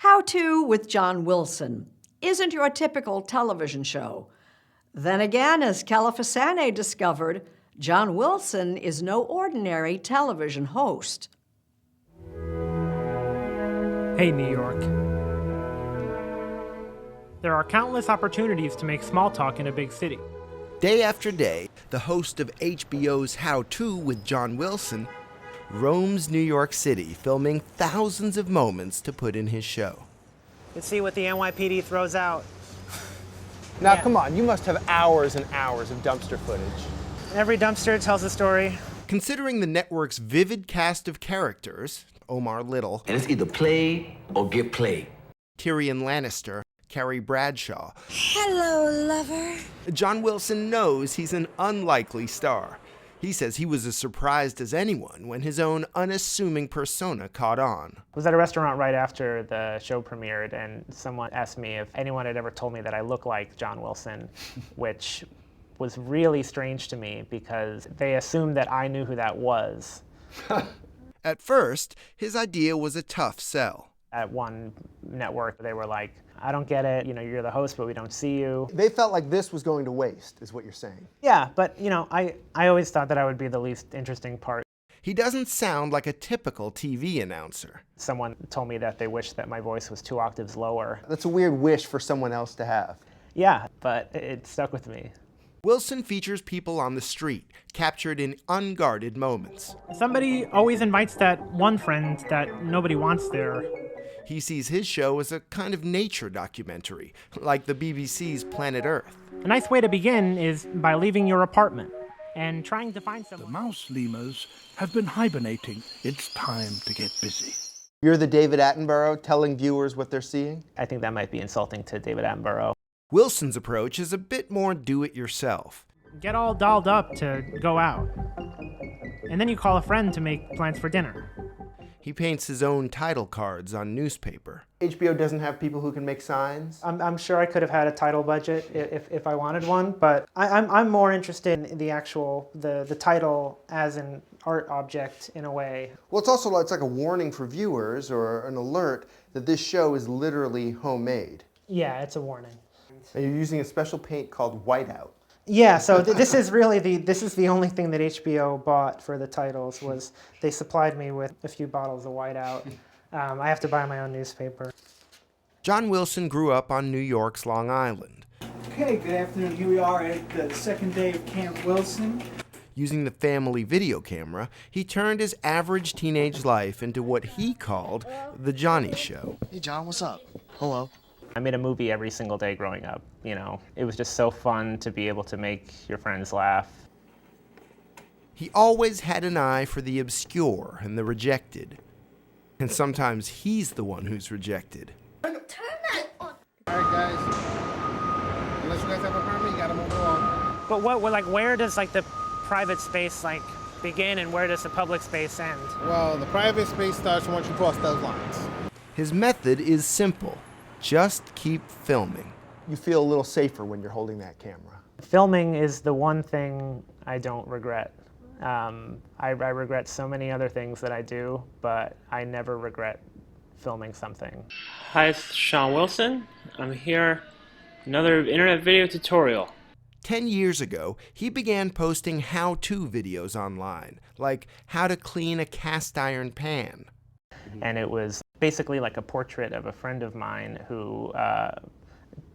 How To with John Wilson isn't your typical television show. Then again, as Kelefa Sanneh discovered, John Wilson is no ordinary television host. Hey, New York. There are countless opportunities to make small talk in a big city. Day after day, the host of HBO's How To with John Wilson roams New York City, filming thousands of moments to put in his show. Let's see what the NYPD throws out. Now, come on, you must have hours and hours of dumpster footage. Every dumpster tells a story. Considering the network's vivid cast of characters, Omar Little, And it's either play or get played. Tyrion Lannister, Carrie Bradshaw, Hello, lover. John Wilson knows he's an unlikely star. He says he was as surprised as anyone when his own unassuming persona caught on. I was at a restaurant right after the show premiered, and someone asked me if anyone had ever told me that I look like John Wilson, which was really strange to me because they assumed that I knew who that was. At first, his idea was a tough sell. At one network, they were like, I don't get it, you're the host, but we don't see you. They felt like this was going to waste, is what you're saying. Yeah, but I always thought that I would be the least interesting part. He doesn't sound like a typical TV announcer. Someone told me that they wished that my voice was 2 octaves lower. That's a weird wish for someone else to have. Yeah, but it stuck with me. Wilson features people on the street, captured in unguarded moments. Somebody always invites that one friend that nobody wants there. He sees his show as a kind of nature documentary, like the BBC's Planet Earth. A nice way to begin is by leaving your apartment and trying to find The someone. mouse lemurs have been hibernating. It's time to get busy. You're the David Attenborough telling viewers what they're seeing? I think that might be insulting to David Attenborough. Wilson's approach is a bit more do-it-yourself. Get all dolled up to go out. And then you call a friend to make plans for dinner. He paints his own title cards on newspaper. HBO doesn't have people who can make signs? I'm sure I could have had a title budget if I wanted one, but I'm more interested in the actual, the title as an art object in a way. Well, it's like a warning for viewers or an alert that this show is literally homemade. Yeah, it's a warning. And you're using a special paint called Whiteout. Yeah, so this is really the only thing that HBO bought for the titles was they supplied me with a few bottles of Whiteout. I have to buy my own newspaper. John Wilson grew up on New York's Long Island. Okay, good afternoon. Here we are at the second day of Camp Wilson. Using the family video camera, he turned his average teenage life into what he called the Johnny Show. Hey John, what's up? Hello. I made a movie every single day growing up, It was just so fun to be able to make your friends laugh. He always had an eye for the obscure and the rejected. And sometimes he's the one who's rejected. Turn that on. All right, guys. Unless you guys have a permit, you gotta move along. But where does the private space begin and where does the public space end? Well, the private space starts once you cross those lines. His method is simple. Just keep filming. You feel a little safer when you're holding that camera. Filming is the one thing I don't regret. I regret so many other things that I do, but I never regret filming something. Hi, it's Sean Wilson. I'm here, another internet video tutorial. 10 years ago, he began posting how-to videos online, like how to clean a cast iron pan. And it was basically like a portrait of a friend of mine who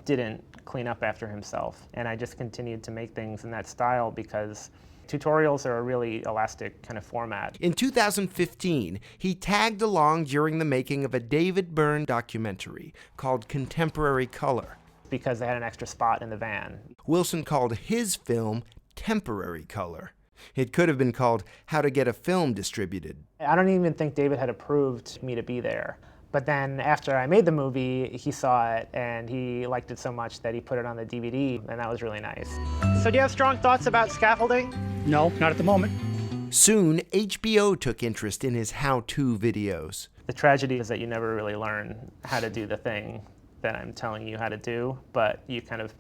didn't clean up after himself. And I just continued to make things in that style because tutorials are a really elastic kind of format. In 2015, he tagged along during the making of a David Byrne documentary called Contemporary Color. Because they had an extra spot in the van. Wilson called his film Temporary Color. It could have been called How to Get a Film Distributed. I don't even think David had approved me to be there. But then after I made the movie, he saw it and he liked it so much that he put it on the DVD, and that was really nice. So do you have strong thoughts about scaffolding? No, not at the moment. Soon, HBO took interest in his how-to videos. The tragedy is that you never really learn how to do the thing that I'm telling you how to do, but you kind of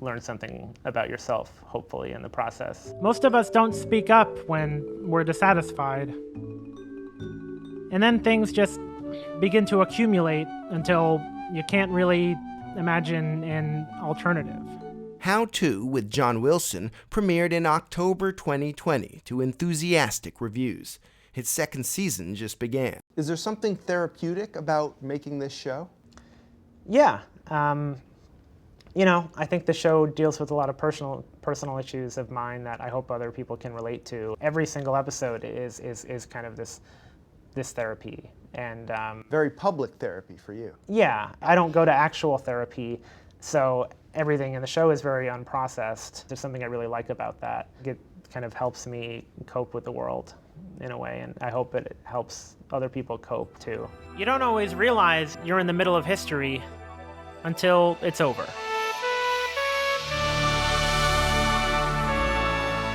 learn something about yourself, hopefully, in the process. Most of us don't speak up when we're dissatisfied. And then things just begin to accumulate until you can't really imagine an alternative. How To with John Wilson premiered in October 2020 to enthusiastic reviews. Its second season just began. Is there something therapeutic about making this show? Yeah. You know, I think the show deals with a lot of personal issues of mine that I hope other people can relate to. Every single episode is kind of this therapy. And very public therapy for you. Yeah, I don't go to actual therapy, so everything in the show is very unprocessed. There's something I really like about that. It kind of helps me cope with the world in a way, and I hope it helps other people cope too. You don't always realize you're in the middle of history until it's over.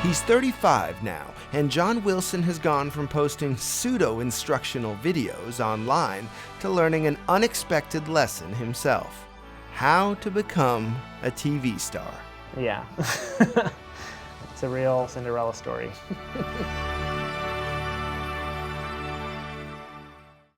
He's 35 now, and John Wilson has gone from posting pseudo-instructional videos online to learning an unexpected lesson himself: how to become a TV star. Yeah. It's a real Cinderella story.